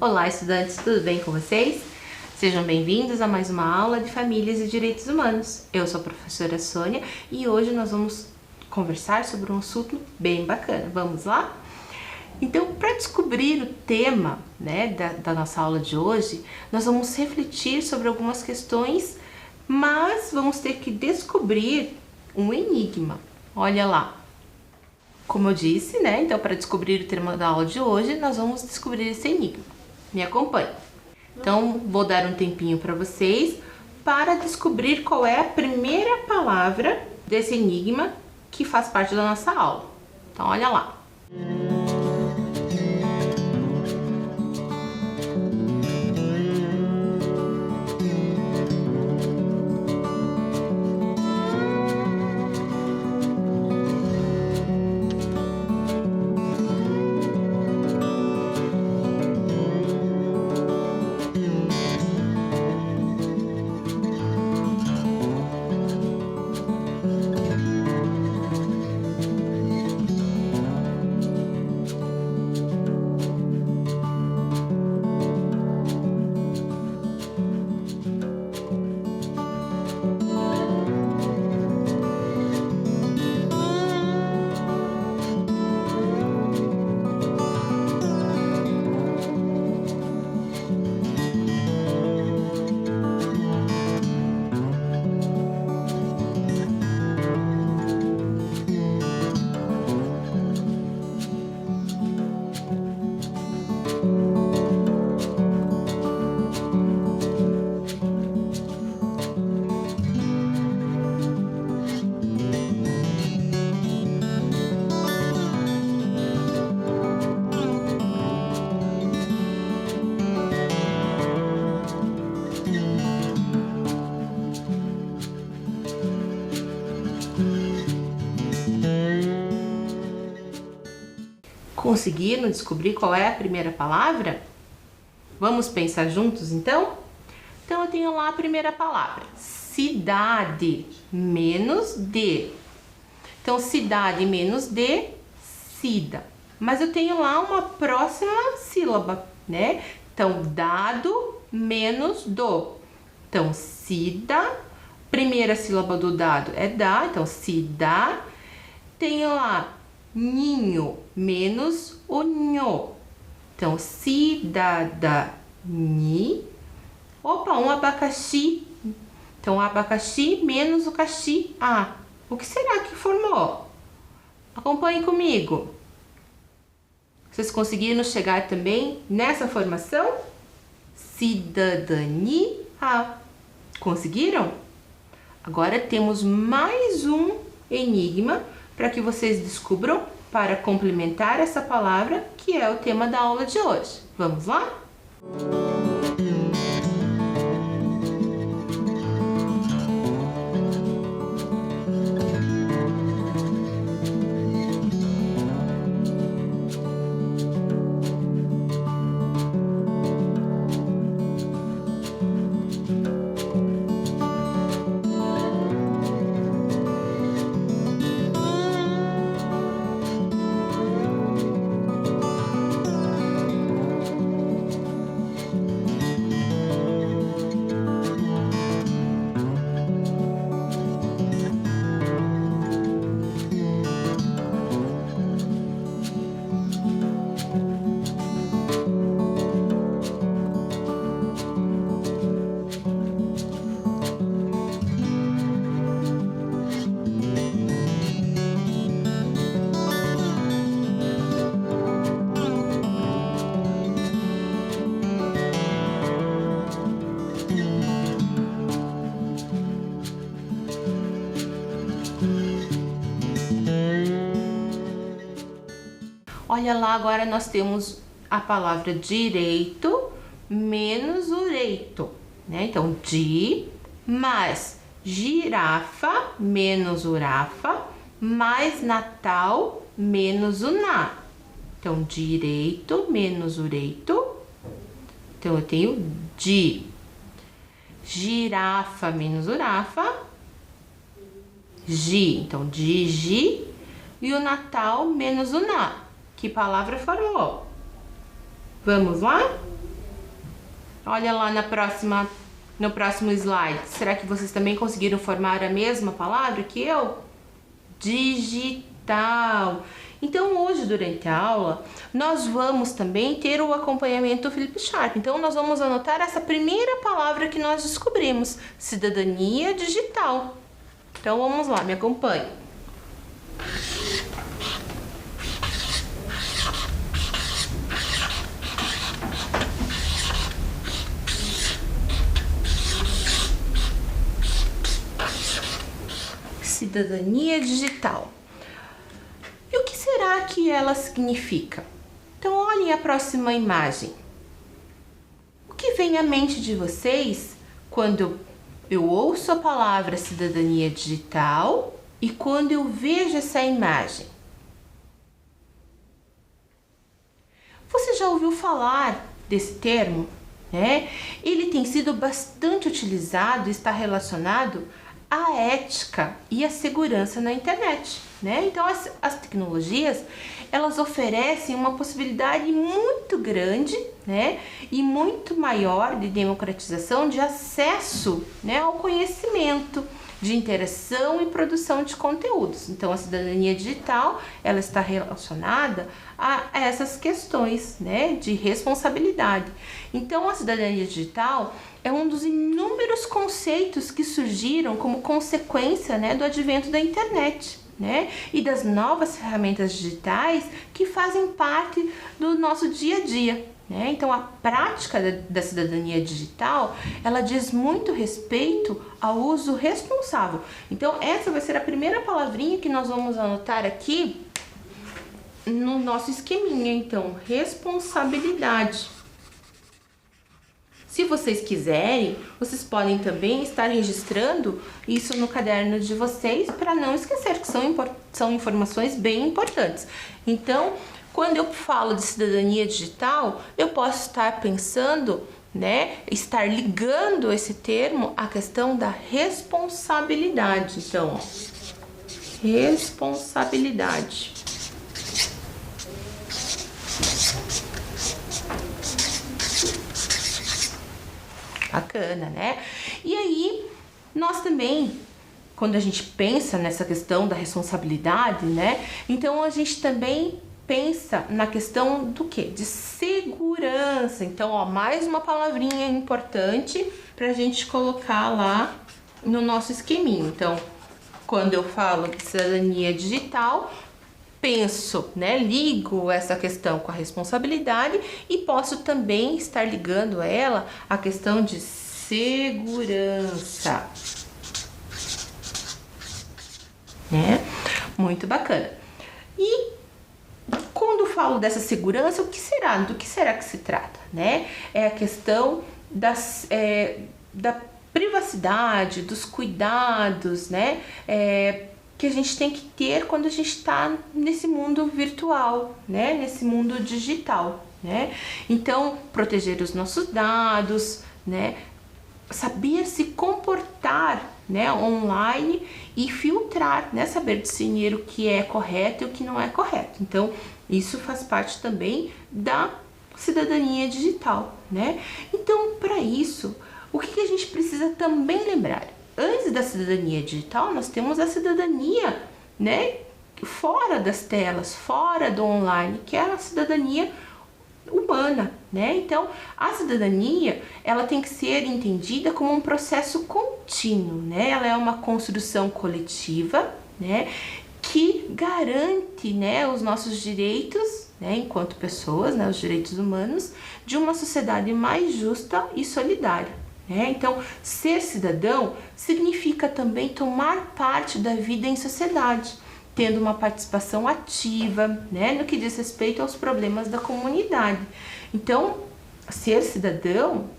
Olá, estudantes, tudo bem com vocês? Sejam bem-vindos a mais uma aula de Famílias e Direitos Humanos. Eu sou a professora Sônia e hoje nós vamos conversar sobre um assunto bem bacana. Vamos lá? Então, para descobrir o tema, da nossa aula de hoje, nós vamos refletir sobre algumas questões, mas vamos ter que descobrir um enigma. Olha lá. Como eu disse, então para descobrir o tema da aula de hoje, nós vamos descobrir esse enigma. Me acompanhe. Então, vou dar um tempinho para vocês para descobrir qual é a primeira palavra desse enigma que faz parte da nossa aula. Então, olha lá. Conseguiram descobrir qual é a primeira palavra? Vamos pensar juntos, então? Então, eu tenho lá a primeira palavra. Cidade menos de. Então, cidade menos de, cida. Mas eu tenho lá uma próxima sílaba, Então, dado menos do. Então, cida. Primeira sílaba do dado é da. Então, cida. Tenho lá ninho menos o nho. Então, cidadani. Opa, um abacaxi. Então, abacaxi menos o caxi. O que será que formou? Acompanhe comigo. Vocês conseguiram chegar também nessa formação? Cidadania. Conseguiram? Agora temos mais um enigma para que vocês descubram para complementar essa palavra que é o tema da aula de hoje. Vamos lá? Olha lá, agora nós temos a palavra direito menos ureito, Então, mais girafa menos urafa mais Natal menos uná. Então, direito menos ureito. Então, eu tenho girafa menos urafa, Então, gi. E o Natal menos o na. Que palavra formou? Vamos lá? Olha lá no próximo slide. Será que vocês também conseguiram formar a mesma palavra que eu? Digital. Então, hoje, durante a aula, nós vamos também ter o acompanhamento do Felipe Sharp. Então, nós vamos anotar essa primeira palavra que nós descobrimos, cidadania digital. Então, vamos lá, me acompanhe. Cidadania digital. E o que será que ela significa? Então, olhem a próxima imagem. O que vem à mente de vocês quando eu ouço a palavra cidadania digital e quando eu vejo essa imagem? Você já ouviu falar desse termo? Ele tem sido bastante utilizado e está relacionado à ética e à segurança na internet. Então, as tecnologias, elas oferecem uma possibilidade muito grande, e muito maior de democratização de acesso, ao conhecimento, de interação e produção de conteúdos. Então, a cidadania digital, ela está relacionada a essas questões, de responsabilidade. Então, a cidadania digital é um dos inúmeros conceitos que surgiram como consequência, do advento da internet, e das novas ferramentas digitais que fazem parte do nosso dia a dia. Então, a prática da cidadania digital, ela diz muito respeito ao uso responsável. Então, essa vai ser a primeira palavrinha que nós vamos anotar aqui no nosso esqueminha. Então, responsabilidade. Se vocês quiserem, vocês podem também estar registrando isso no caderno de vocês para não esquecer, que são informações bem importantes. Então, quando eu falo de cidadania digital, eu posso estar pensando, estar ligando esse termo à questão da responsabilidade. Então, responsabilidade. Bacana, E aí, nós também, quando a gente pensa nessa questão da responsabilidade, então a gente também pensa na questão do quê? De segurança. Então, mais uma palavrinha importante pra gente colocar lá no nosso esqueminha. Então, quando eu falo de cidadania digital, penso, ligo essa questão com a responsabilidade e posso também estar ligando ela à questão de segurança, Muito bacana. E quando falo dessa segurança, do que será que se trata, É a questão da privacidade, dos cuidados, que a gente tem que ter quando a gente está nesse mundo virtual, nesse mundo digital, Então, proteger os nossos dados, saber se comportar, online e filtrar, saber discernir o que é correto e o que não é correto. Então, isso faz parte também da cidadania digital, Então, para isso, o que a gente precisa também lembrar? Antes da cidadania digital, nós temos a cidadania, fora das telas, fora do online, que é a cidadania humana, Então, a cidadania, ela tem que ser entendida como um processo contínuo, Ela é uma construção coletiva, que garante, os nossos direitos, enquanto pessoas, os direitos humanos, de uma sociedade mais justa e solidária. Então, ser cidadão significa também tomar parte da vida em sociedade, tendo uma participação ativa, no que diz respeito aos problemas da comunidade. Então, ser cidadão,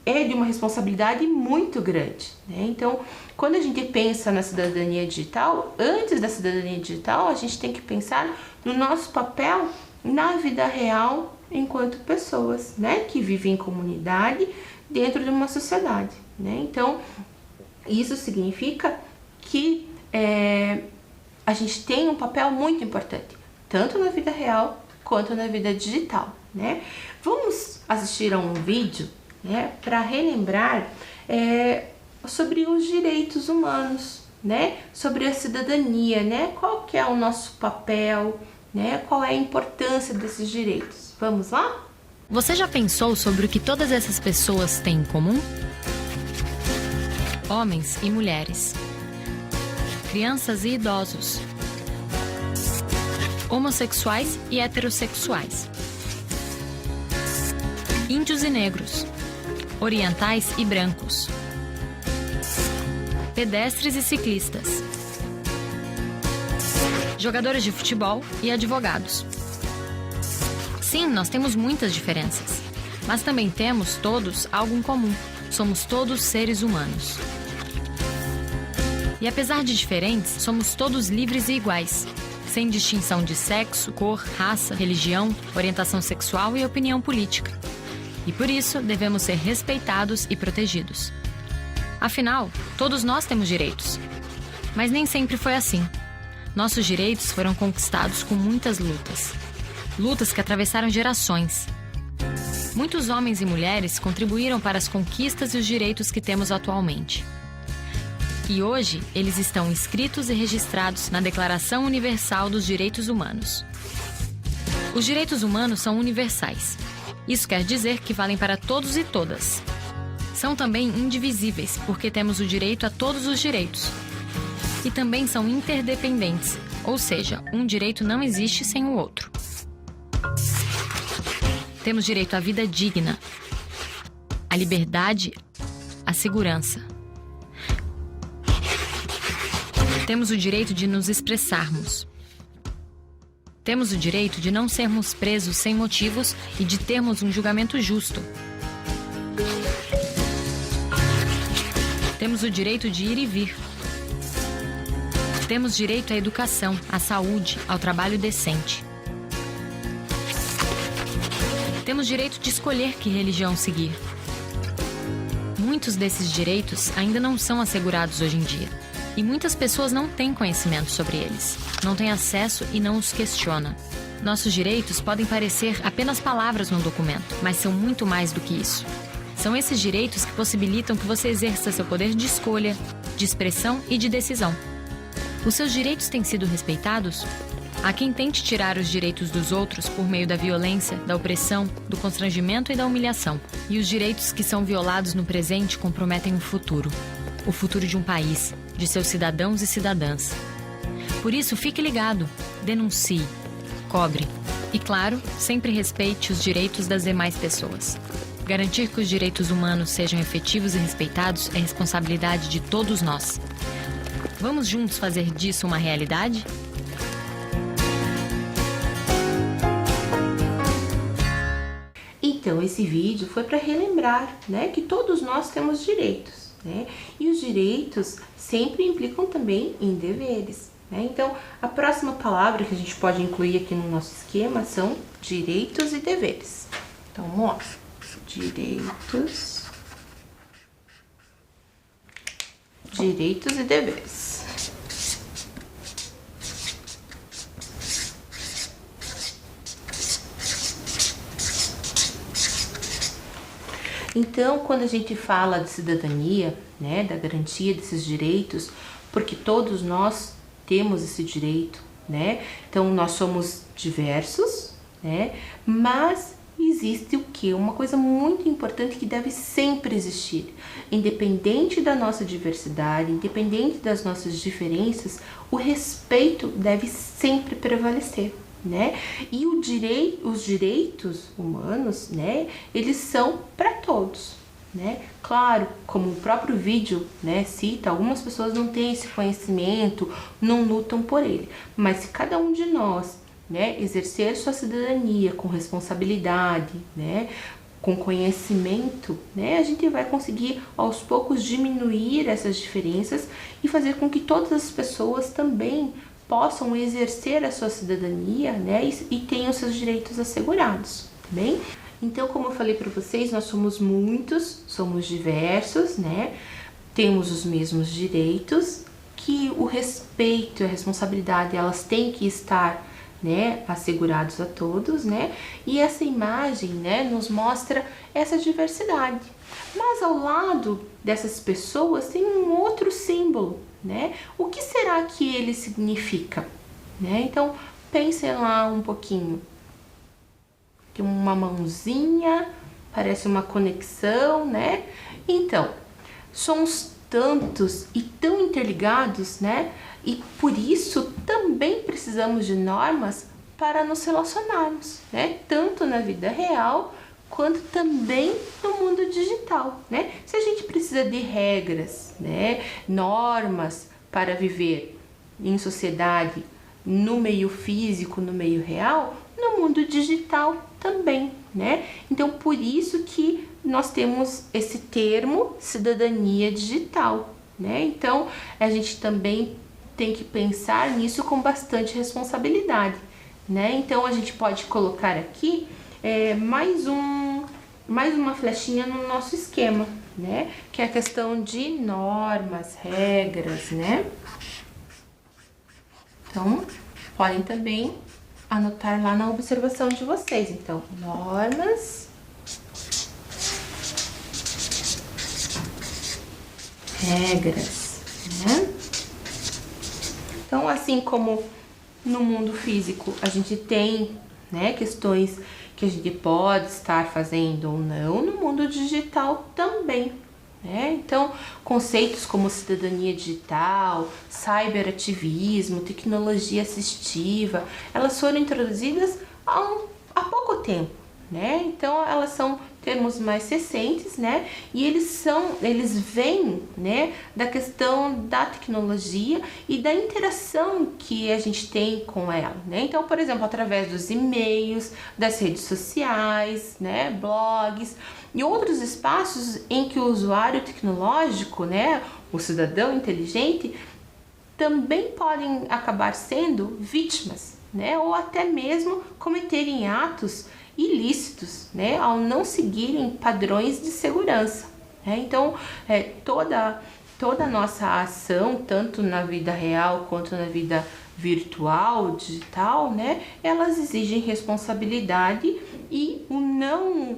é de uma responsabilidade muito grande, Então, quando a gente pensa na cidadania digital, antes da cidadania digital, a gente tem que pensar no nosso papel na vida real enquanto pessoas, que vivem em comunidade dentro de uma sociedade, Então, isso significa que a gente tem um papel muito importante, tanto na vida real quanto na vida digital, né? Vamos assistir a um vídeo, né, para relembrar sobre os direitos humanos, né? Sobre a cidadania, né? Qual que é o nosso papel, né? Qual é a importância desses direitos? Vamos lá? Você já pensou sobre o que todas essas pessoas têm em comum? Homens e mulheres, crianças e idosos, homossexuais e heterossexuais, índios e negros, orientais e brancos, pedestres e ciclistas, jogadores de futebol e advogados. Sim, nós temos muitas diferenças, mas também temos todos algo em comum. Somos todos seres humanos. E apesar de diferentes, somos todos livres e iguais, sem distinção de sexo, cor, raça, religião, orientação sexual e opinião política. E por isso devemos ser respeitados e protegidos. Afinal, todos nós temos direitos. Mas nem sempre foi assim. Nossos direitos foram conquistados com muitas lutas. Lutas que atravessaram gerações. Muitos homens e mulheres contribuíram para as conquistas e os direitos que temos atualmente. E hoje, eles estão inscritos e registrados na Declaração Universal dos Direitos Humanos. Os direitos humanos são universais. Isso quer dizer que valem para todos e todas. São também indivisíveis, porque temos o direito a todos os direitos. E também são interdependentes, ou seja, um direito não existe sem o outro. Temos direito à vida digna, à liberdade, à segurança. Temos o direito de nos expressarmos. Temos o direito de não sermos presos sem motivos e de termos um julgamento justo. Temos o direito de ir e vir. Temos direito à educação, à saúde, ao trabalho decente. Temos direito de escolher que religião seguir. Muitos desses direitos ainda não são assegurados hoje em dia. E muitas pessoas não têm conhecimento sobre eles, não têm acesso e não os questionam. Nossos direitos podem parecer apenas palavras num documento, mas são muito mais do que isso. São esses direitos que possibilitam que você exerça seu poder de escolha, de expressão e de decisão. Os seus direitos têm sido respeitados? Há quem tente tirar os direitos dos outros por meio da violência, da opressão, do constrangimento e da humilhação. E os direitos que são violados no presente comprometem o futuro de um país, de seus cidadãos e cidadãs. Por isso, fique ligado, denuncie, cobre e, claro, sempre respeite os direitos das demais pessoas. Garantir que os direitos humanos sejam efetivos e respeitados é responsabilidade de todos nós. Vamos juntos fazer disso uma realidade? Então, esse vídeo foi para relembrar, né, que todos nós temos direitos, né? E os direitos sempre implicam também em deveres, né? Então, a próxima palavra que a gente pode incluir aqui no nosso esquema são direitos e deveres. Então, vamos lá. Direitos e deveres. Então, quando a gente fala de cidadania, né, da garantia desses direitos, porque todos nós temos esse direito, né? Então, nós somos diversos, né? Mas existe o quê? Uma coisa muito importante que deve sempre existir. Independente da nossa diversidade, independente das nossas diferenças, o respeito deve sempre prevalecer, né? E os direitos humanos, né, eles são para todos, né? Claro, como o próprio vídeo, né, cita, algumas pessoas não têm esse conhecimento, não lutam por ele, mas se cada um de nós, né, exercer sua cidadania com responsabilidade, né, com conhecimento, né, a gente vai conseguir aos poucos diminuir essas diferenças e fazer com que todas as pessoas também possam exercer a sua cidadania, né, e tenham seus direitos assegurados, tá bem? Então, como eu falei para vocês, nós somos muitos, somos diversos, né, temos os mesmos direitos, que o respeito e a responsabilidade, elas têm que estar né, assegurados a todos, né, e essa imagem, né, nos mostra essa diversidade. Mas ao lado dessas pessoas tem um outro símbolo, né? O que será que ele significa, né? Então pensem lá um pouquinho. Tem uma mãozinha, parece uma conexão, né? Então, somos tantos e tão interligados, né? E por isso também precisamos de normas para nos relacionarmos, né? Tanto na vida real quanto também no mundo digital, né? Se a gente precisa de regras, né, normas para viver em sociedade, no meio físico, no meio real, no mundo digital também, né? Então, por isso que nós temos esse termo cidadania digital, né? Então, a gente também tem que pensar nisso com bastante responsabilidade, né? Então, a gente pode colocar aqui mais uma flechinha no nosso esquema, né? Que é a questão de normas, regras, né? Então, podem também anotar lá na observação de vocês. Então, normas, regras, né? Então, assim como no mundo físico a gente tem, né, questões que a gente pode estar fazendo ou não, no mundo digital também, né? Então, conceitos como cidadania digital, cyberativismo, tecnologia assistiva, elas foram introduzidas há pouco tempo, né? Então, elas são termos mais recentes, né? E eles vêm, né, da questão da tecnologia e da interação que a gente tem com ela, né? Então, por exemplo, através dos e-mails, das redes sociais, né, blogs e outros espaços em que o usuário tecnológico, né, o cidadão inteligente, também podem acabar sendo vítimas, né, ou até mesmo cometerem atos ilícitos, né, ao não seguirem padrões de segurança, né? Então, toda a nossa ação, tanto na vida real quanto na vida virtual, digital, né, elas exigem responsabilidade e o não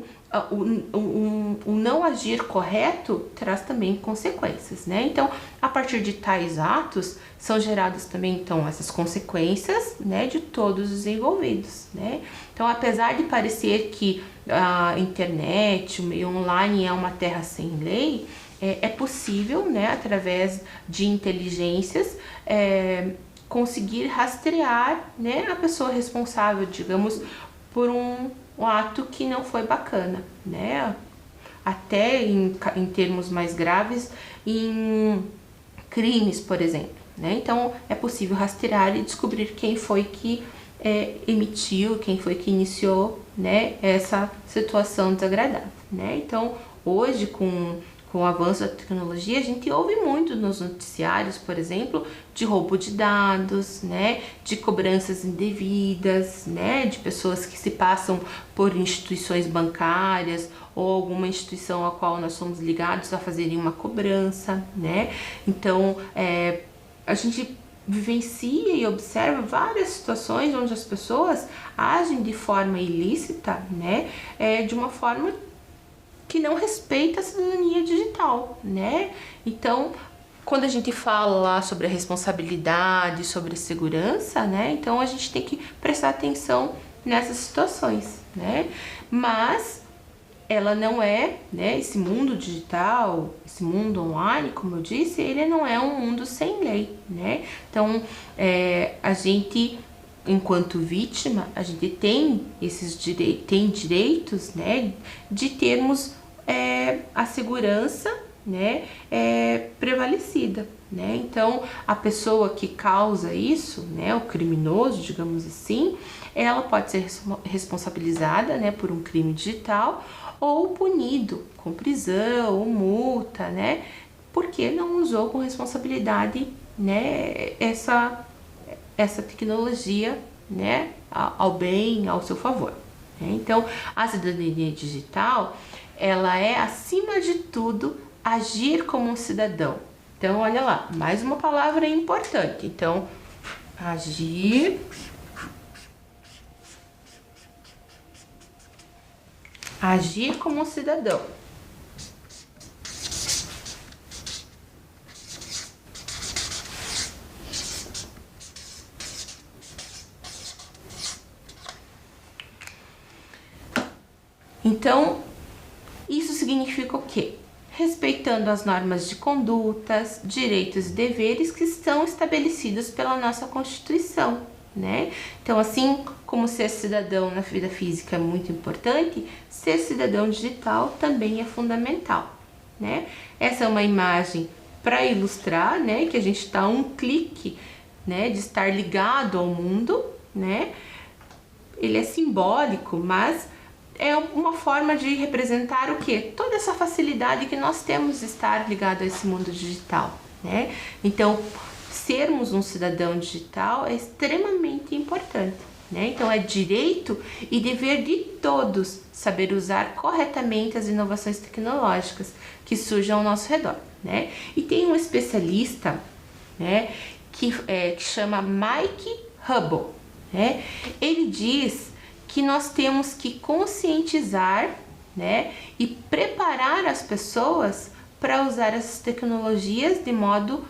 agir correto traz também consequências, né? Então, a partir de tais atos, são geradas também, então, essas consequências, né, de todos os envolvidos, né? Então, apesar de parecer que a internet, o meio online é uma terra sem lei, é possível, né, através de inteligências, conseguir rastrear, né, a pessoa responsável, digamos, por um ato que não foi bacana, né? Até em termos mais graves, em crimes, por exemplo, né? Então, é possível rastrear e descobrir quem foi que emitiu, quem foi que iniciou, né, essa situação desagradável, né? Então, hoje, com o avanço da tecnologia, a gente ouve muito nos noticiários, por exemplo, de roubo de dados, né, de cobranças indevidas, né, de pessoas que se passam por instituições bancárias ou alguma instituição a qual nós somos ligados a fazerem uma cobrança, né? Então, a gente vivencia e observa várias situações onde as pessoas agem de forma ilícita, né, de uma forma que não respeita a cidadania digital, né? Então, quando a gente fala lá sobre a responsabilidade, sobre a segurança, né? Então, a gente tem que prestar atenção nessas situações, né? Mas ela não é, né? Esse mundo digital, esse mundo online, como eu disse, ele não é um mundo sem lei, né? Então, a gente, enquanto vítima, a gente tem tem direitos, né? De termos a segurança, né, prevalecida, né? Então, a pessoa que causa isso, né, o criminoso, digamos assim, ela pode ser responsabilizada, né, por um crime digital ou punido com prisão ou multa, né, porque não usou com responsabilidade, né, essa tecnologia, né, ao bem, ao seu favor, né? Então, a cidadania digital, ela é, acima de tudo, agir como um cidadão. Então, olha lá, mais uma palavra importante. Então, agir Agir como um cidadão. Então, isso significa o quê? Respeitando as normas de condutas, direitos e deveres que estão estabelecidos pela nossa Constituição, né? Então, assim como ser cidadão na vida física é muito importante, ser cidadão digital também é fundamental, né? Essa é uma imagem para ilustrar, né, que a gente está a um clique, né, de estar ligado ao mundo, né? Ele é simbólico, mas é uma forma de representar o quê? Toda essa facilidade que nós temos de estar ligado a esse mundo digital, né? Então, sermos um cidadão digital é extremamente importante, né? Então, é direito e dever de todos saber usar corretamente as inovações tecnológicas que surgem ao nosso redor, né? E tem um especialista, né, que chama Mike Hubble, né? Ele diz que nós temos que conscientizar, né, e preparar as pessoas para usar essas tecnologias de modo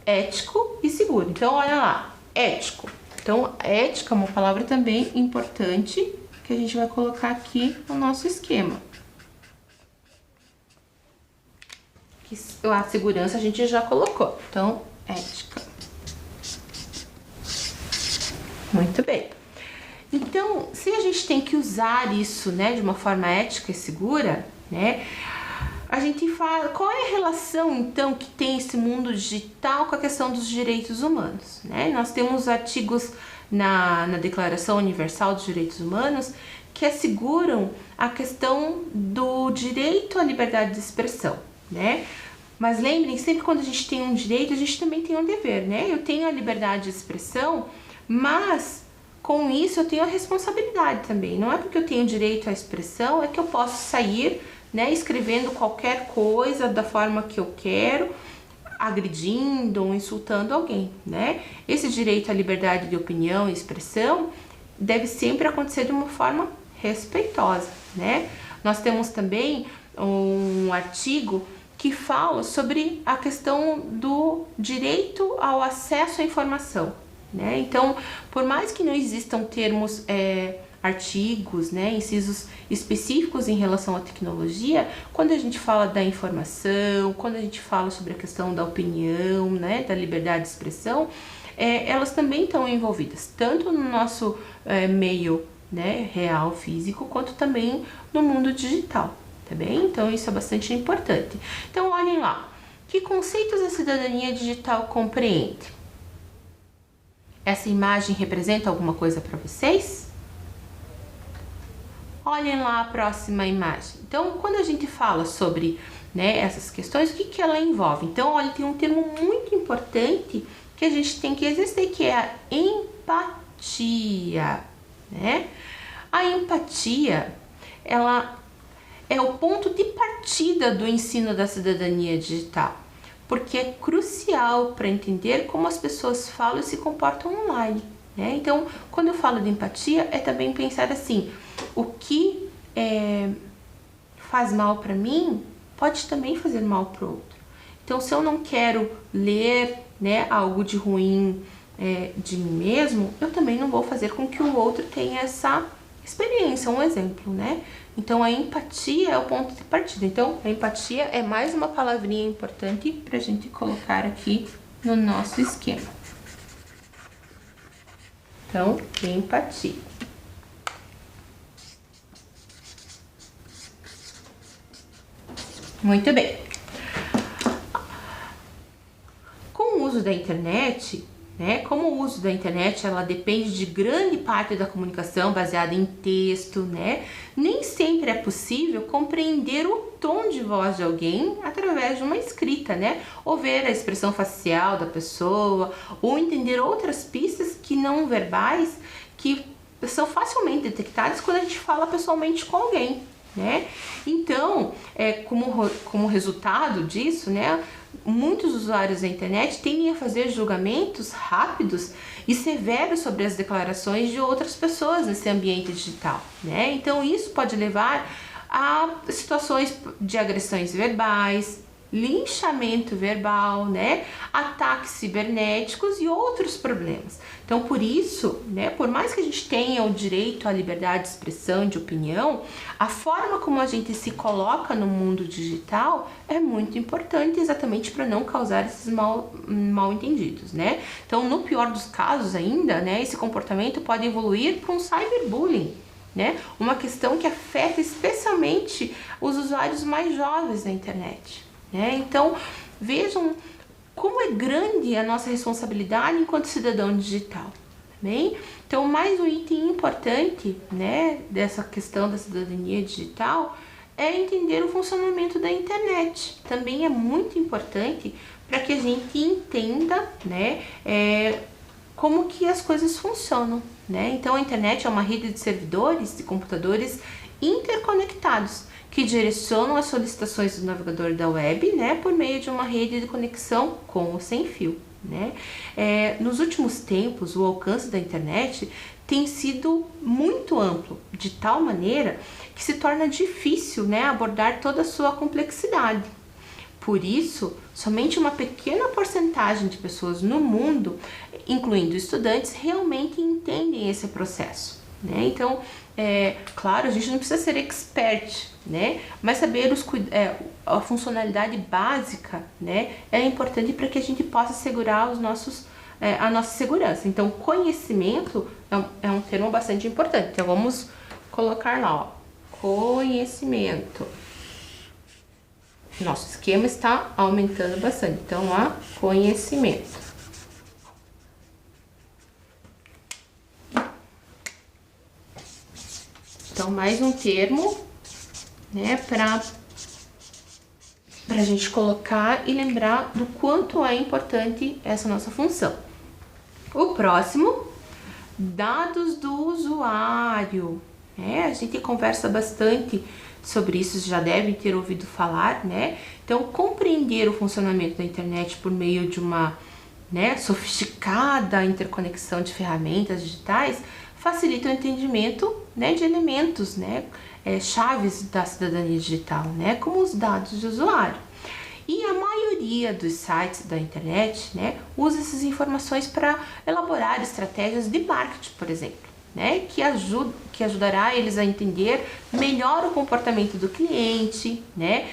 ético e seguro. Então, olha lá, ético. Então, ética é uma palavra também importante que a gente vai colocar aqui no nosso esquema. A segurança a gente já colocou. Então, ética. Muito bem. Então, se a gente tem que usar isso, né, de uma forma ética e segura, né, a gente fala qual é a relação, então, que tem esse mundo digital com a questão dos direitos humanos, né? Nós temos artigos na Declaração Universal dos Direitos Humanos que asseguram a questão do direito à liberdade de expressão, né? Mas lembrem, sempre quando a gente tem um direito, a gente também tem um dever, né? Eu tenho a liberdade de expressão, mas com isso eu tenho a responsabilidade também. Não é porque eu tenho direito à expressão é que eu posso sair, né, escrevendo qualquer coisa da forma que eu quero, agredindo ou insultando alguém, né? Esse direito à liberdade de opinião e expressão deve sempre acontecer de uma forma respeitosa, né? Nós temos também um artigo que fala sobre a questão do direito ao acesso à informação, né? Então, por mais que não existam termos, artigos, né, incisos específicos em relação à tecnologia, quando a gente fala da informação, quando a gente fala sobre a questão da opinião, né, da liberdade de expressão, elas também estão envolvidas, tanto no nosso meio, né, real, físico, quanto também no mundo digital, tá bem? Então, isso é bastante importante. Então, olhem lá, que conceitos a cidadania digital compreende? Essa imagem representa alguma coisa para vocês? Olhem lá a próxima imagem. Então, quando a gente fala sobre, né, essas questões, o que ela envolve? Então, olha, tem um termo muito importante que a gente tem que exercer, que é a empatia, né? A empatia, ela é o ponto de partida do ensino da cidadania digital, porque é crucial para entender como as pessoas falam e se comportam online, né? Então, quando eu falo de empatia, é também pensar assim, o que faz mal para mim pode também fazer mal para o outro. Então, se eu não quero ler, né, algo de ruim de mim mesmo, eu também não vou fazer com que o outro tenha essa experiência, um exemplo, né? Então, a empatia é o ponto de partida. Então, a empatia é mais uma palavrinha importante para a gente colocar aqui no nosso esquema. Então, empatia. Muito bem. Com o uso da internet, né? Como o uso da internet, ela depende de grande parte da comunicação baseada em texto, né? Nem sempre é possível compreender o tom de voz de alguém através de uma escrita, né? Ou ver a expressão facial da pessoa, ou entender outras pistas que não verbais que são facilmente detectadas quando a gente fala pessoalmente com alguém, né? Então, como resultado disso, né, muitos usuários da internet tendem a fazer julgamentos rápidos e severos sobre as declarações de outras pessoas nesse ambiente digital, né? Então, isso pode levar a situações de agressões verbais, linchamento verbal, né, ataques cibernéticos e outros problemas. Então, por isso, né, por mais que a gente tenha o direito à liberdade de expressão, de opinião, a forma como a gente se coloca no mundo digital é muito importante, exatamente para não causar esses mal entendidos, né? Então, no pior dos casos ainda, né, esse comportamento pode evoluir para um cyberbullying, né? Uma questão que afeta especialmente os usuários mais jovens da internet. Então, vejam como é grande a nossa responsabilidade enquanto cidadão digital. Tá bem? Então, mais um item importante, né, dessa questão da cidadania digital é entender o funcionamento da internet. Também é muito importante para que a gente entenda, né, como que as coisas funcionam. Né? Então, a internet é uma rede de servidores de computadores interconectados que direcionam as solicitações do navegador da web, né, por meio de uma rede de conexão com ou sem fio. Né? Nos últimos tempos, o alcance da internet tem sido muito amplo, de tal maneira que se torna difícil, né, abordar toda a sua complexidade. Por isso, somente uma pequena porcentagem de pessoas no mundo, incluindo estudantes, realmente entendem esse processo. Né? Então, claro, a gente não precisa ser expert, né? Mas saber a funcionalidade básica, né, é importante para que a gente possa assegurar a nossa segurança. Então, conhecimento é um termo bastante importante. Então, vamos colocar lá, ó, conhecimento. Nosso esquema está aumentando bastante. Então, lá, conhecimento. Então, mais um termo, né, para a gente colocar e lembrar do quanto é importante essa nossa função. O próximo, dados do usuário. A gente conversa bastante sobre isso, já devem ter ouvido falar, né? Então, compreender o funcionamento da internet por meio de uma, né, sofisticada interconexão de ferramentas digitais facilita o entendimento, né, de elementos, né, chaves da cidadania digital, né, como os dados de usuário. E a maioria dos sites da internet, né, usa essas informações para elaborar estratégias de marketing, por exemplo, né, que ajudará eles a entender melhor o comportamento do cliente, né,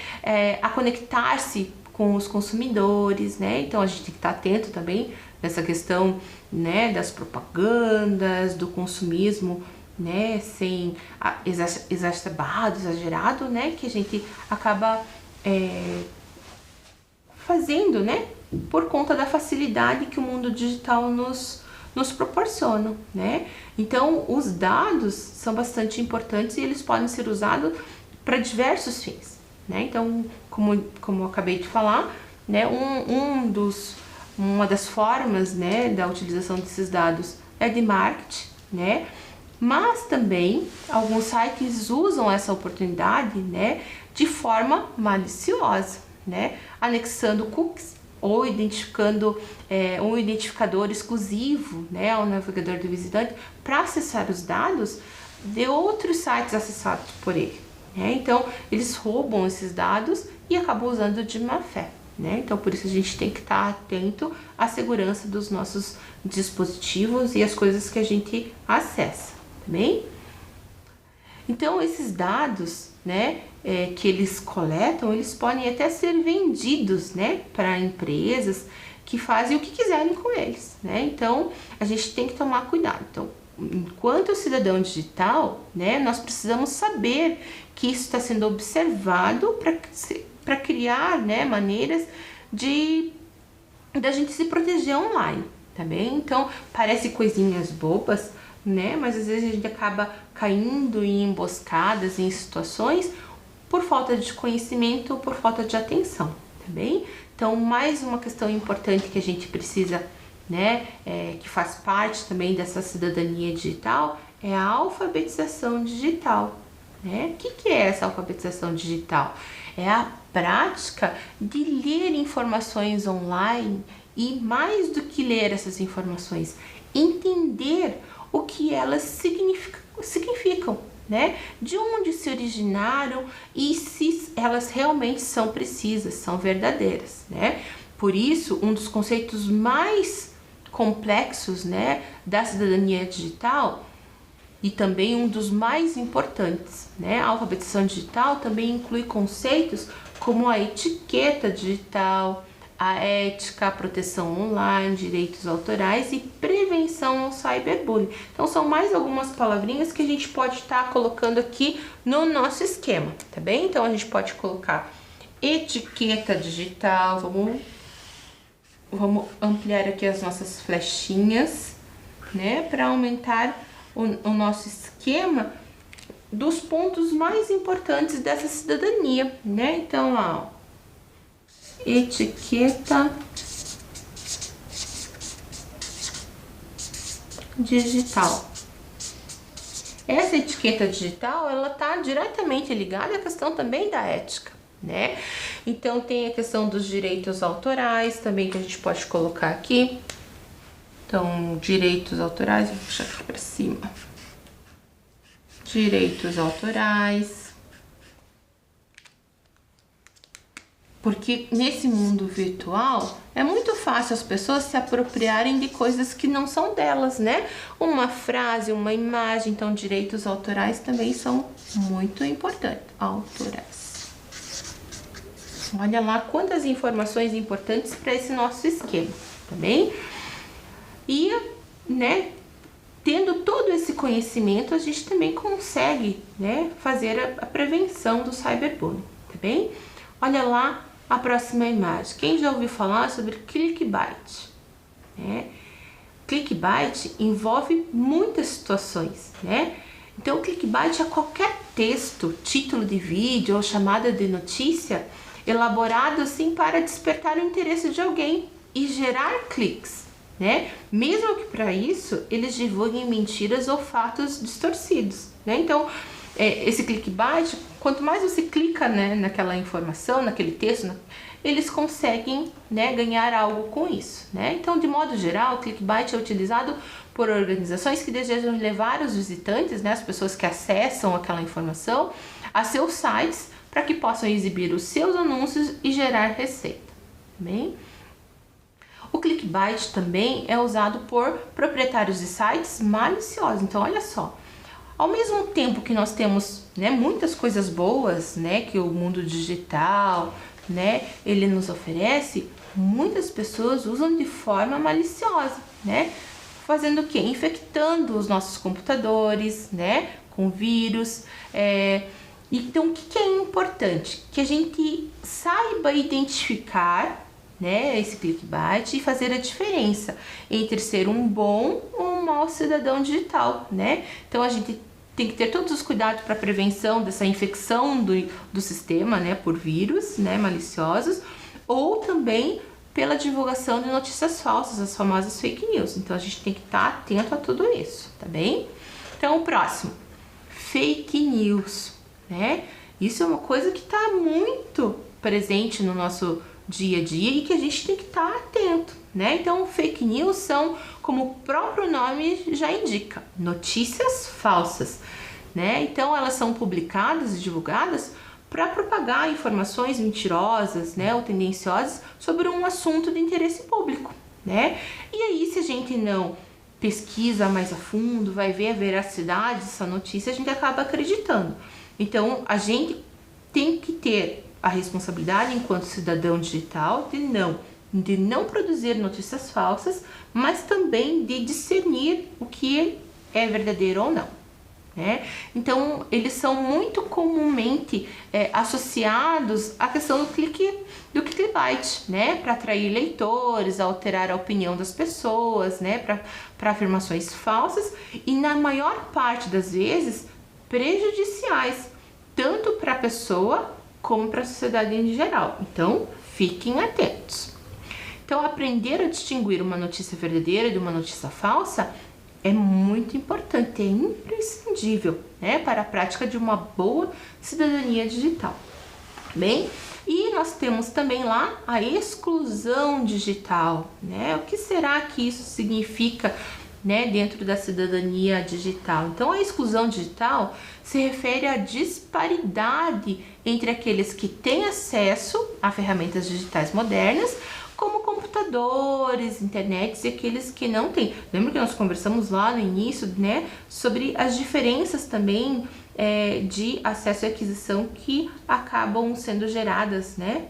a conectar-se com os consumidores, né. Então a gente tem que estar atento também nessa questão, né, das propagandas, do consumismo, né, sem exacerbado, exagerado, né, que a gente acaba fazendo, né, por conta da facilidade que o mundo digital nos proporciona, né. Então, os dados são bastante importantes e eles podem ser usados para diversos fins, né. Então, como eu acabei de falar, né, uma das formas, né, da utilização desses dados é de marketing, né, mas também alguns sites usam essa oportunidade, né, de forma maliciosa, né, anexando cookies ou identificando um identificador exclusivo, né, ao navegador do visitante para acessar os dados de outros sites acessados por ele. Né? Então, eles roubam esses dados e acabam usando de má fé. Né? Então, por isso a gente tem que estar atento à segurança dos nossos dispositivos e as coisas que a gente acessa, tá bem? Então, esses dados, né, que eles coletam, eles podem até ser vendidos, né, para empresas que fazem o que quiserem com eles, né? Então, a gente tem que tomar cuidado. Então, enquanto cidadão digital, né, nós precisamos saber que isso está sendo observado para criar, né, maneiras da gente se proteger online, tá bem? Então, parece coisinhas bobas, né, mas às vezes a gente acaba caindo em emboscadas, em situações por falta de conhecimento ou por falta de atenção, tá bem? Então, mais uma questão importante que a gente precisa, né, que faz parte também dessa cidadania digital, é a alfabetização digital. Né? O que é essa alfabetização digital? É a prática de ler informações online e, mais do que ler essas informações, entender o que elas significam, né? De onde se originaram e se elas realmente são precisas, são verdadeiras, né? Por isso, um dos conceitos mais complexos, né, da cidadania digital e também um dos mais importantes, né? A alfabetização digital também inclui conceitos como a etiqueta digital, a ética, a proteção online, direitos autorais e prevenção ao cyberbullying. Então são mais algumas palavrinhas que a gente pode estar colocando aqui no nosso esquema, tá bem? Então a gente pode colocar etiqueta digital, vamos ampliar aqui as nossas flechinhas, né, para aumentar o nosso esquema dos pontos mais importantes dessa cidadania, né? Então lá, ó, etiqueta digital. Essa etiqueta digital, ela está diretamente ligada à questão também da ética, né? Então tem a questão dos direitos autorais também que a gente pode colocar aqui. Então, direitos autorais, vou puxar aqui para cima. Direitos autorais. Porque nesse mundo virtual é muito fácil as pessoas se apropriarem de coisas que não são delas, né? Uma frase, uma imagem, então direitos autorais também são muito importantes. Autorais. Olha lá quantas informações importantes para esse nosso esquema, tá bem? E, né, tendo todo esse conhecimento, a gente também consegue, né, fazer a prevenção do cyberbullying, tá bem? Olha lá a próxima imagem. Quem já ouviu falar sobre clickbait? Né? Clickbait envolve muitas situações, né? Então, o clickbait é qualquer texto, título de vídeo ou chamada de notícia elaborado assim para despertar o interesse de alguém e gerar cliques, né? Mesmo que para isso eles divulguem mentiras ou fatos distorcidos, né? Então, esse clickbait, quanto mais você clica, né, naquela informação, naquele texto, eles conseguem, né, ganhar algo com isso, né? Então, de modo geral, o clickbait é utilizado por organizações que desejam levar os visitantes, né, as pessoas que acessam aquela informação, a seus sites para que possam exibir os seus anúncios e gerar receita. Bem? O clickbait também é usado por proprietários de sites maliciosos. Então, olha só. Ao mesmo tempo que nós temos, né, muitas coisas boas, né, que o mundo digital, né, ele nos oferece, muitas pessoas usam de forma maliciosa, né, fazendo o quê? Infectando os nossos computadores, né, com vírus. Então, o que é importante? Que a gente saiba identificar, né, esse clickbait e fazer a diferença entre ser um bom ou um mau cidadão digital, né? Então a gente tem que ter todos os cuidados para a prevenção dessa infecção do sistema, né, por vírus, né, maliciosos, ou também pela divulgação de notícias falsas, as famosas fake news. Então a gente tem que estar atento a tudo isso, tá bem? Então o próximo, fake news, né? Isso é uma coisa que está muito presente no nosso dia a dia e que a gente tem que estar atento, né? Então, fake news são, como o próprio nome já indica, notícias falsas, né? Então, elas são publicadas e divulgadas para propagar informações mentirosas, né, ou tendenciosas sobre um assunto de interesse público, né? E aí, se a gente não pesquisa mais a fundo, vai ver a veracidade dessa notícia, a gente acaba acreditando. Então, a gente tem que ter a responsabilidade enquanto cidadão digital de não produzir notícias falsas, mas também de discernir o que é verdadeiro ou não, né? Então, eles são muito comumente associados à questão do clickbait, né? Para atrair leitores, alterar a opinião das pessoas, né? Para afirmações falsas e, na maior parte das vezes, prejudiciais, tanto para a pessoa como para a sociedade em geral. Então, fiquem atentos. Então, aprender a distinguir uma notícia verdadeira de uma notícia falsa é muito importante, é imprescindível, né, para a prática de uma boa cidadania digital. Bem, e nós temos também lá a exclusão digital, né? O que será que isso significa né, dentro da cidadania digital. Então, a exclusão digital se refere à disparidade entre aqueles que têm acesso a ferramentas digitais modernas, como computadores, internet, e aqueles que não têm. Lembra que nós conversamos lá no início, né, sobre as diferenças também de acesso e aquisição que acabam sendo geradas, né,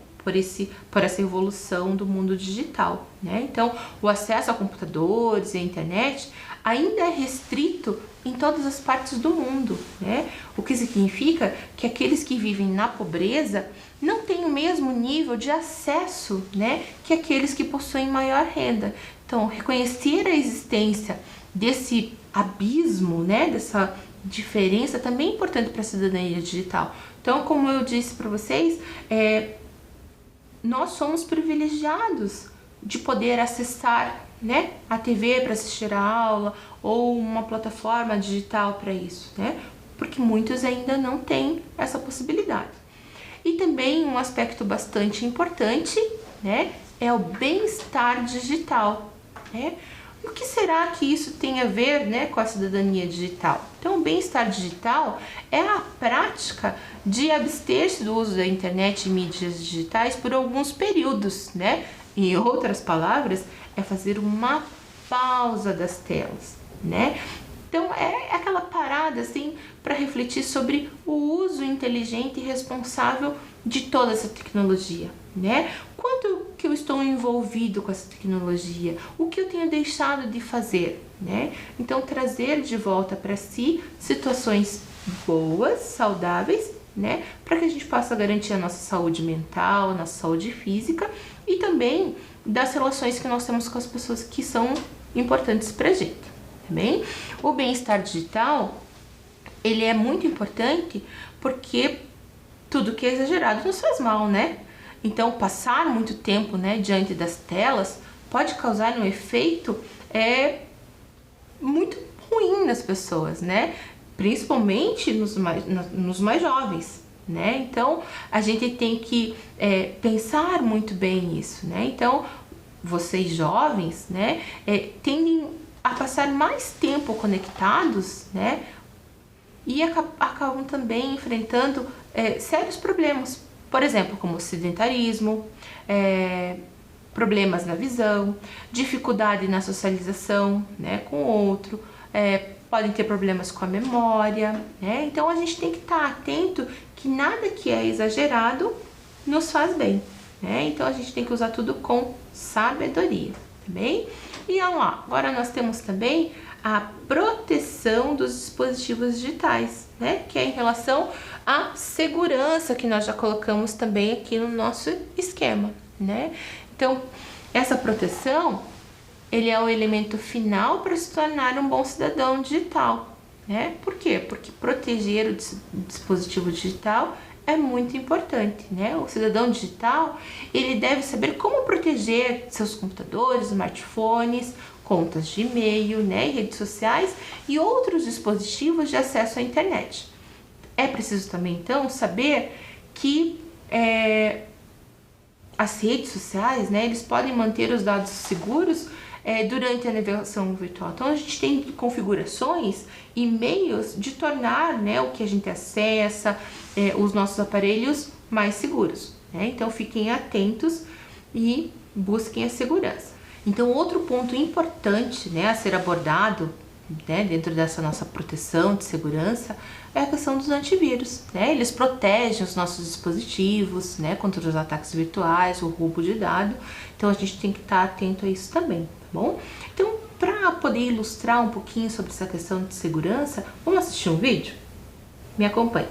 por essa evolução do mundo digital, né? Então, o acesso a computadores e a internet ainda é restrito em todas as partes do mundo, né? O que significa que aqueles que vivem na pobreza não têm o mesmo nível de acesso, né, que aqueles que possuem maior renda. Então, reconhecer a existência desse abismo, né, dessa diferença também é importante para a cidadania digital. Então, como eu disse para vocês, nós somos privilegiados de poder acessar, né, a TV para assistir a aula ou uma plataforma digital para isso, né? Porque muitos ainda não têm essa possibilidade. E também um aspecto bastante importante, né, é o bem-estar digital, né? O que será que isso tem a ver, né, com a cidadania digital? Então, o bem-estar digital é a prática de abster-se do uso da internet e mídias digitais por alguns períodos, né? Em outras palavras, é fazer uma pausa das telas, né? Então, é aquela parada, assim, para refletir sobre o uso inteligente e responsável de toda essa tecnologia, né? Quanto que eu estou envolvido com essa tecnologia? O que eu tenho deixado de fazer, né? Então, trazer de volta para si situações boas, saudáveis, né? Para que a gente possa garantir a nossa saúde mental, a nossa saúde física e também das relações que nós temos com as pessoas que são importantes para a gente, tá bem? O bem-estar digital, ele é muito importante porque tudo que é exagerado nos faz mal, né? Então, passar muito tempo, né, diante das telas pode causar um efeito muito ruim nas pessoas, né? Principalmente nos mais jovens, né? Então, a gente tem que pensar muito bem nisso, né? Então, vocês jovens, né, tendem a passar mais tempo conectados, né? E acabam também enfrentando sérios problemas. Por exemplo, como sedentarismo, problemas na visão, dificuldade na socialização, né, com o outro, podem ter problemas com a memória, né? Então, a gente tem que estar atento que nada que é exagerado nos faz bem, né? Então, a gente tem que usar tudo com sabedoria, tá bem? E vamos lá, agora nós temos também a proteção dos dispositivos digitais, né? Que é em relação à segurança que nós já colocamos também aqui no nosso esquema, né? Então, essa proteção, ele é o elemento final para se tornar um bom cidadão digital, né? Por quê? Porque proteger o dispositivo digital é muito importante, né? O cidadão digital, ele deve saber como proteger seus computadores, smartphones, contas de e-mail, né, redes sociais e outros dispositivos de acesso à internet. É preciso também, então, saber que as redes sociais, né, eles podem manter os dados seguros durante a navegação virtual. Então, a gente tem configurações e meios de tornar, né, o que a gente acessa, os nossos aparelhos mais seguros, né? Então, fiquem atentos e busquem a segurança. Então, outro ponto importante, né, a ser abordado, né, dentro dessa nossa proteção de segurança é a questão dos antivírus, né? Eles protegem os nossos dispositivos, né, contra os ataques virtuais, o roubo de dados. Então, a gente tem que estar atento a isso também, tá bom? Então, para poder ilustrar um pouquinho sobre essa questão de segurança, vamos assistir um vídeo? Me acompanhe.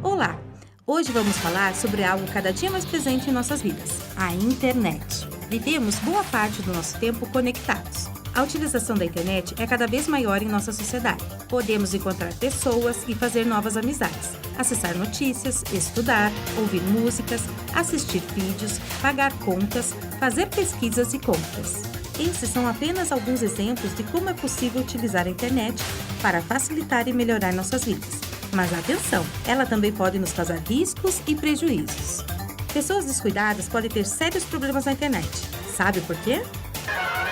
Olá! Hoje vamos falar sobre algo cada dia mais presente em nossas vidas, a internet. Vivemos boa parte do nosso tempo conectados. A utilização da internet é cada vez maior em nossa sociedade. Podemos encontrar pessoas e fazer novas amizades, acessar notícias, estudar, ouvir músicas, assistir vídeos, pagar contas, fazer pesquisas e compras. Esses são apenas alguns exemplos de como é possível utilizar a internet para facilitar e melhorar nossas vidas. Mas atenção, ela também pode nos causar riscos e prejuízos. Pessoas descuidadas podem ter sérios problemas na internet. Sabe por quê?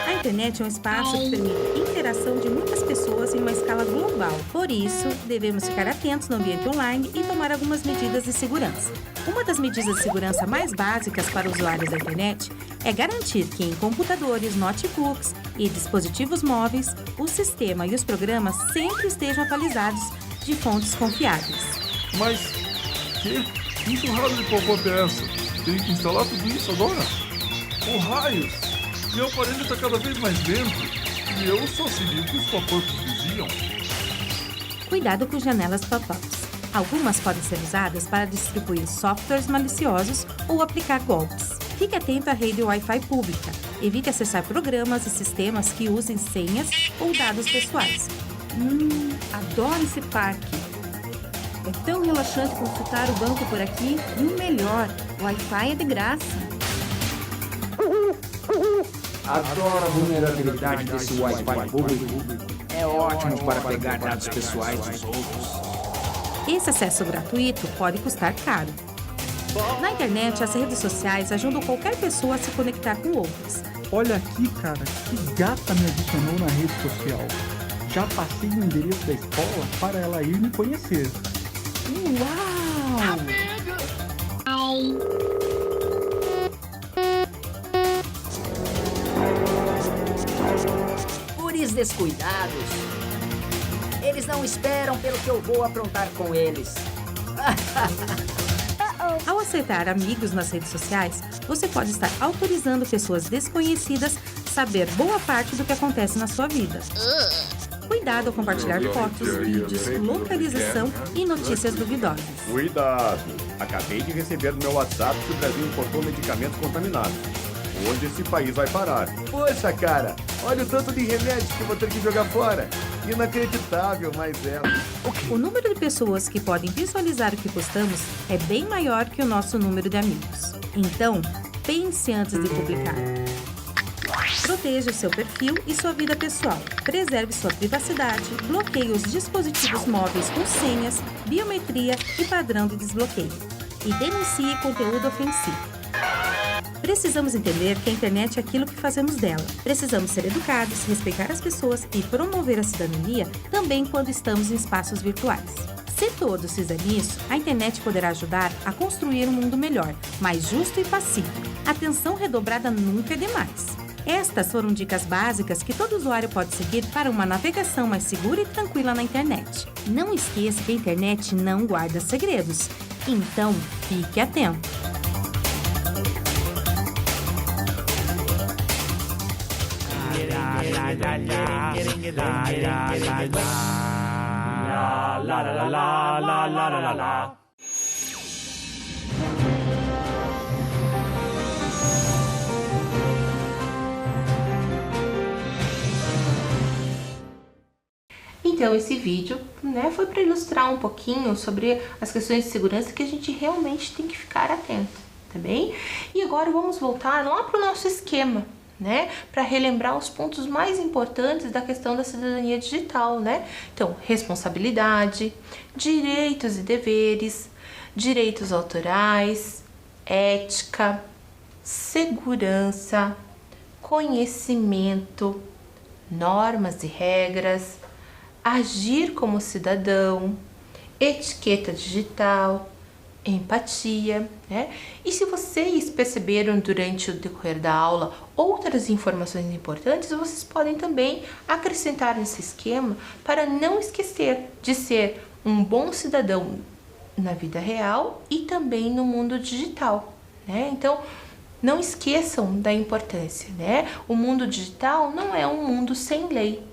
A internet é um espaço que permite interação de muitas pessoas em uma escala global. Por isso, devemos ficar atentos no ambiente online e tomar algumas medidas de segurança. Uma das medidas de segurança mais básicas para usuários da internet é garantir que em computadores, notebooks e dispositivos móveis, o sistema e os programas sempre estejam atualizados de fontes confiáveis. Mas, que enxurrada de pop-up é essa? Tem que instalar tudo isso agora? Oh, raios! Meu aparelho está cada vez mais lento e eu só segui o que os pop-ups diziam. Cuidado com janelas pop-ups. Algumas podem ser usadas para distribuir softwares maliciosos ou aplicar golpes. Fique atento à rede Wi-Fi pública. Evite acessar programas e sistemas que usem senhas ou dados pessoais. Adoro esse parque. É tão relaxante consultar o banco por aqui e o melhor, o Wi-Fi é de graça. Adoro a vulnerabilidade desse Wi-Fi público. É ótimo para pegar dados pessoais dos outros. Esse acesso gratuito pode custar caro. Na internet, as redes sociais ajudam qualquer pessoa a se conectar com outras. Olha aqui, cara, que gata me adicionou na rede social. Já passei o endereço da escola para ela ir me conhecer. Uau! Guris descuidados. Eles não esperam pelo que eu vou aprontar com eles. Ao aceitar amigos nas redes sociais, você pode estar autorizando pessoas desconhecidas a saber boa parte do que acontece na sua vida. Cuidado ao compartilhar fotos, vídeos, localização e notícias duvidosas. Cuidado! Acabei de receber no meu WhatsApp que o Brasil importou medicamentos contaminados. Onde esse país vai parar? Poxa, cara! Olha o tanto de remédios que eu vou ter que jogar fora! Inacreditável, mas é... O número de pessoas que podem visualizar o que postamos é bem maior que o nosso número de amigos. Então, pense antes de publicar. Proteja o seu perfil e sua vida pessoal. Preserve sua privacidade, bloqueie os dispositivos móveis com senhas, biometria e padrão de desbloqueio. E denuncie conteúdo ofensivo. Precisamos entender que a internet é aquilo que fazemos dela. Precisamos ser educados, respeitar as pessoas e promover a cidadania também quando estamos em espaços virtuais. Se todos fizerem isso, a internet poderá ajudar a construir um mundo melhor, mais justo e pacífico. Atenção redobrada nunca é demais. Estas foram dicas básicas que todo usuário pode seguir para uma navegação mais segura e tranquila na internet. Não esqueça que a internet não guarda segredos. Então, fique atento. Então, esse vídeo, foi para ilustrar um pouquinho sobre as questões de segurança que a gente realmente tem que ficar atento, tá bem? E agora vamos voltar lá para o nosso esquema, para relembrar os pontos mais importantes da questão da cidadania digital, Então, responsabilidade, direitos e deveres, direitos autorais, ética, segurança, conhecimento, normas e regras, agir como cidadão, etiqueta digital, empatia, E se vocês perceberam durante o decorrer da aula outras informações importantes, vocês podem também acrescentar nesse esquema para não esquecer de ser um bom cidadão na vida real e também no mundo digital, Então, não esqueçam da importância, O mundo digital não é um mundo sem lei,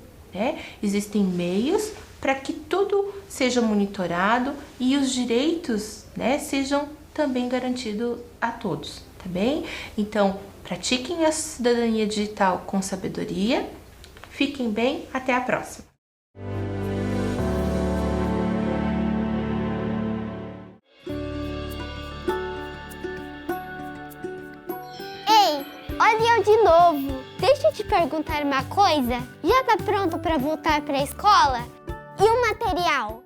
Existem meios para que tudo seja monitorado e os direitos, sejam também garantidos a todos, tá bem? Então, pratiquem a cidadania digital com sabedoria. Fiquem bem, até a próxima. Ei, olha eu de novo. Deixa eu te perguntar uma coisa. Já tá pronto para voltar para a escola? E o material?